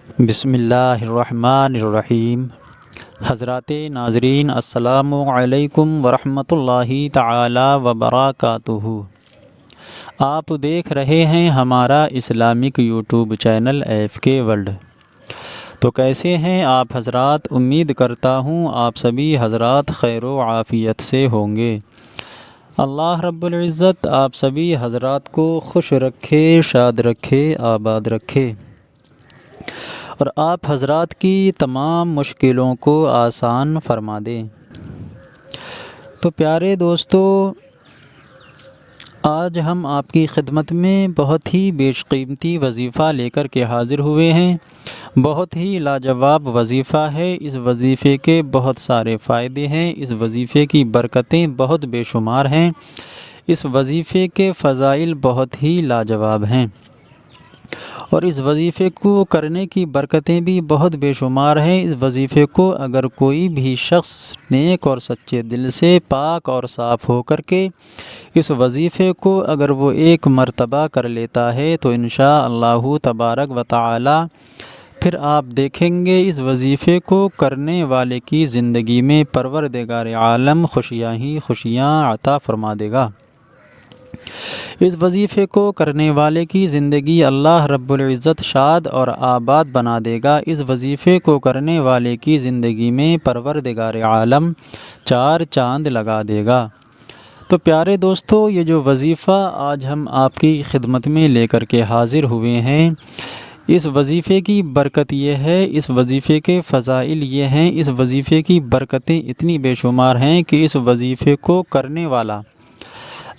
بسم اللہ الرحمن الرحیم۔ حضرات ناظرین السلام علیکم ورحمۃ اللہ تعالی وبرکاتہ۔ آپ دیکھ رہے ہیں ہمارا Islamic YouTube channel AFK world. تو کیسے ہیں آپ حضرات؟ امید کرتا ہوں آپ سبھی حضرات خیر و عافیت سے ہوں گے۔ اللہ رب العزت آپ سبھی حضرات کو خوش رکھے، شاد رکھے، آباد رکھے، اور آپ حضرات کی تمام مشکلوں کو آسان فرما دیں۔ تو پیارے دوستو، آج ہم آپ کی خدمت میں بہت ہی بیش قیمتی وظیفہ لے کر کے حاضر ہوئے ہیں۔ بہت ہی لاجواب وظیفہ ہے۔ اس وظیفے کے بہت سارے فائدے ہیں، اس وظیفے کی برکتیں بہت بے شمار ہیں، اس وظیفے کے فضائل بہت ہی لاجواب ہیں، اور اس وظیفے کو کرنے کی برکتیں بھی بہت بے شمار ہیں۔ اس وظیفے کو اگر کوئی بھی شخص نیک اور سچے دل سے پاک اور صاف ہو کر کے اس وظیفے کو اگر وہ ایک مرتبہ کر لیتا ہے تو انشاءاللہ تبارک و تعالی پھر آپ دیکھیں گے اس وظیفے کو کرنے والے کی زندگی میں پروردگار عالم خوشیاں ہی خوشیاں عطا فرما دے گا۔ اس وظیفے کو کرنے والے کی زندگی اللہ رب العزت شاد اور آباد بنا دے گا۔ اس وظیفے کو کرنے والے کی زندگی میں پروردگار عالم چار چاند لگا دے گا۔ تو پیارے دوستو، یہ جو وظیفہ آج ہم آپ کی خدمت میں لے کر کے حاضر ہوئے ہیں، اس وظیفے کی برکت یہ ہے، اس وظیفے کے فضائل یہ ہیں، اس وظیفے کی برکتیں اتنی بے شمار ہیں کہ اس وظیفے کو کرنے والا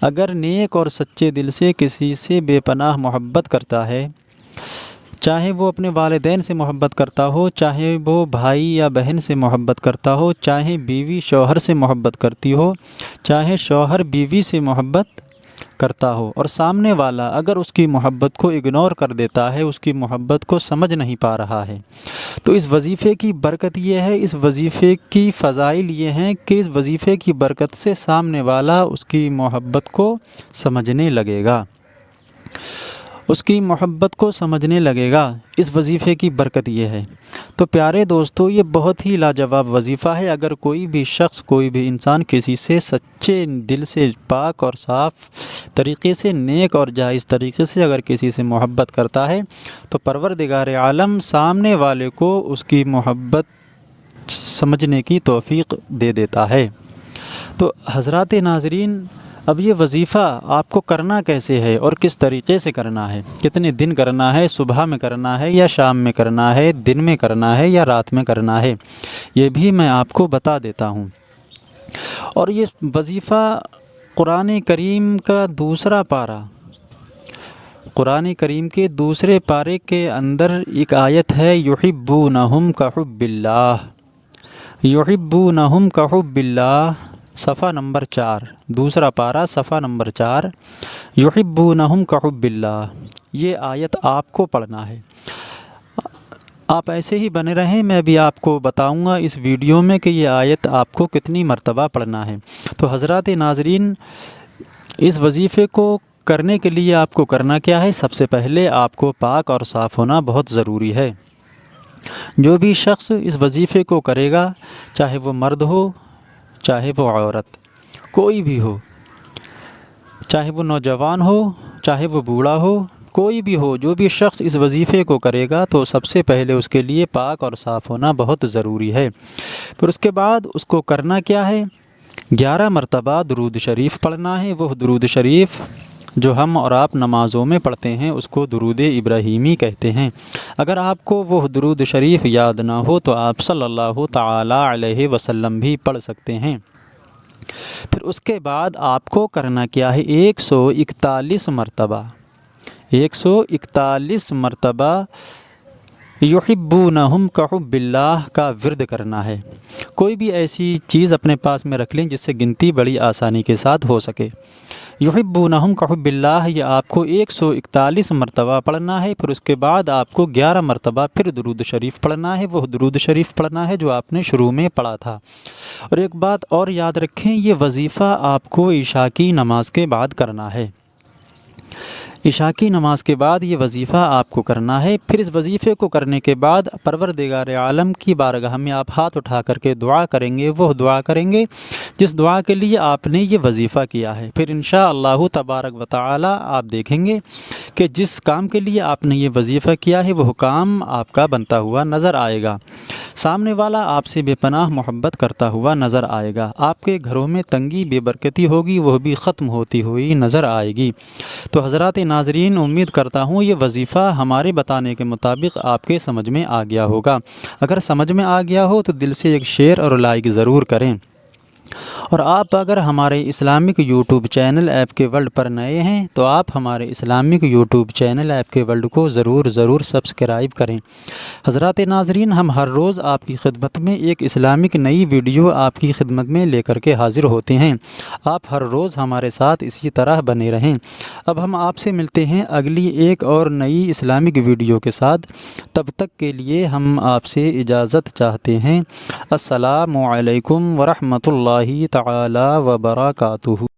اگر نیک اور سچے دل سے کسی سے بے پناہ محبت کرتا ہے، چاہے وہ اپنے والدین سے محبت کرتا ہو، چاہے وہ بھائی یا بہن سے محبت کرتا ہو، چاہے بیوی شوہر سے محبت کرتی ہو، چاہے شوہر بیوی سے محبت کرتا ہو، اور سامنے والا اگر اس کی محبت کو اگنور کر دیتا ہے، اس کی محبت کو سمجھ نہیں پا رہا ہے، تو اس وظیفے کی برکت یہ ہے، اس وظیفے کی فضائل یہ ہیں کہ اس وظیفے کی برکت سے سامنے والا اس کی محبت کو سمجھنے لگے گا، اس کی محبت کو سمجھنے لگے گا۔ اس وظیفے کی برکت یہ ہے۔ تو پیارے دوستو، یہ بہت ہی لاجواب وظیفہ ہے۔ اگر کوئی بھی شخص، کوئی بھی انسان کسی سے سچے دل سے پاک اور صاف طریقے سے، نیک اور جائز طریقے سے اگر کسی سے محبت کرتا ہے تو پروردگار عالم سامنے والے کو اس کی محبت سمجھنے کی توفیق دے دیتا ہے۔ تو حضرات ناظرین، اب یہ وظیفہ آپ کو کرنا کیسے ہے اور کس طریقے سے کرنا ہے، کتنے دن کرنا ہے، صبح میں کرنا ہے یا شام میں کرنا ہے، دن میں کرنا ہے یا رات میں کرنا ہے، یہ بھی میں آپ کو بتا دیتا ہوں۔ اور یہ وظیفہ قرآن کریم کا دوسرا پارہ، قرآن کریم کے دوسرے پارے کے اندر ایک آیت ہے، یحبونہم کحب اللہ، یحبونہم کحب اللہ، صفحہ نمبر 4، دوسرا پارہ صفحہ نمبر 4، یحبونہم کحب اللہ۔ یہ آیت آپ کو پڑھنا ہے۔ آپ ایسے ہی بنے رہیں، میں بھی آپ کو بتاؤں گا اس ویڈیو میں کہ یہ آیت آپ کو کتنی مرتبہ پڑھنا ہے۔ تو حضرات ناظرین، اس وظیفے کو کرنے کے لیے آپ کو کرنا کیا ہے؟ سب سے پہلے آپ کو پاک اور صاف ہونا بہت ضروری ہے۔ جو بھی شخص اس وظیفے کو کرے گا، چاہے وہ مرد ہو، چاہے وہ عورت، کوئی بھی ہو، چاہے وہ نوجوان ہو، چاہے وہ بوڑھا ہو، کوئی بھی ہو، جو بھی شخص اس وظیفے کو کرے گا تو سب سے پہلے اس کے لیے پاک اور صاف ہونا بہت ضروری ہے۔ پھر اس کے بعد اس کو کرنا کیا ہے؟ 11 مرتبہ درود شریف پڑھنا ہے۔ وہ درود شریف جو ہم اور آپ نمازوں میں پڑھتے ہیں اس کو درود ابراہیمی کہتے ہیں۔ اگر آپ کو وہ درود شریف یاد نہ ہو تو آپ صلی اللہ تعالی علیہ وسلم بھی پڑھ سکتے ہیں۔ پھر اس کے بعد آپ کو کرنا کیا ہے؟ 141 مرتبہ، 141 مرتبہ یحبونہم کحب اللہ کا ورد کرنا ہے۔ کوئی بھی ایسی چیز اپنے پاس میں رکھ لیں جس سے گنتی بڑی آسانی کے ساتھ ہو سکے۔ یحبونہم کحب اللہ، یہ آپ کو 141 مرتبہ پڑھنا ہے۔ پھر اس کے بعد آپ کو 11 مرتبہ پھر درود شریف پڑھنا ہے، وہ درود شریف پڑھنا ہے جو آپ نے شروع میں پڑھا تھا۔ اور ایک بات اور یاد رکھیں، یہ وظیفہ آپ کو عشاء کی نماز کے بعد کرنا ہے۔ عشاء کی نماز کے بعد یہ وظیفہ آپ کو کرنا ہے۔ پھر اس وظیفے کو کرنے کے بعد پروردگار عالم کی بارگاہ میں آپ ہاتھ اٹھا کر کے دعا کریں گے، وہ دعا کریں گے جس دعا کے لیے آپ نے یہ وظیفہ کیا ہے۔ پھر انشاءاللہ تبارک و تعالی آپ دیکھیں گے کہ جس کام کے لیے آپ نے یہ وظیفہ کیا ہے وہ کام آپ کا بنتا ہوا نظر آئے گا، سامنے والا آپ سے بے پناہ محبت کرتا ہوا نظر آئے گا، آپ کے گھروں میں تنگی بے برکتی ہوگی وہ بھی ختم ہوتی ہوئی نظر آئے گی۔ تو حضرات ناظرین، امید کرتا ہوں یہ وظیفہ ہمارے بتانے کے مطابق آپ کے سمجھ میں آ گیا ہوگا۔ اگر سمجھ میں آ گیا ہو تو دل سے ایک شیئر اور لائک ضرور کریں، اور آپ اگر ہمارے اسلامک یوٹیوب چینل ایپ کے ورلڈ پر نئے ہیں تو آپ ہمارے اسلامک یوٹیوب چینل ایپ کے ورلڈ کو ضرور سبسکرائب کریں۔ حضرات ناظرین، ہم ہر روز آپ کی خدمت میں ایک اسلامک نئی ویڈیو آپ کی خدمت میں لے کر کے حاضر ہوتے ہیں، آپ ہر روز ہمارے ساتھ اسی طرح بنے رہیں۔ اب ہم آپ سے ملتے ہیں اگلی ایک اور نئی اسلامک ویڈیو کے ساتھ، تب تک کے لیے ہم آپ سے اجازت چاہتے ہیں۔ السلام علیکم ورحمۃ اللہ تعالی وبرکاتہ۔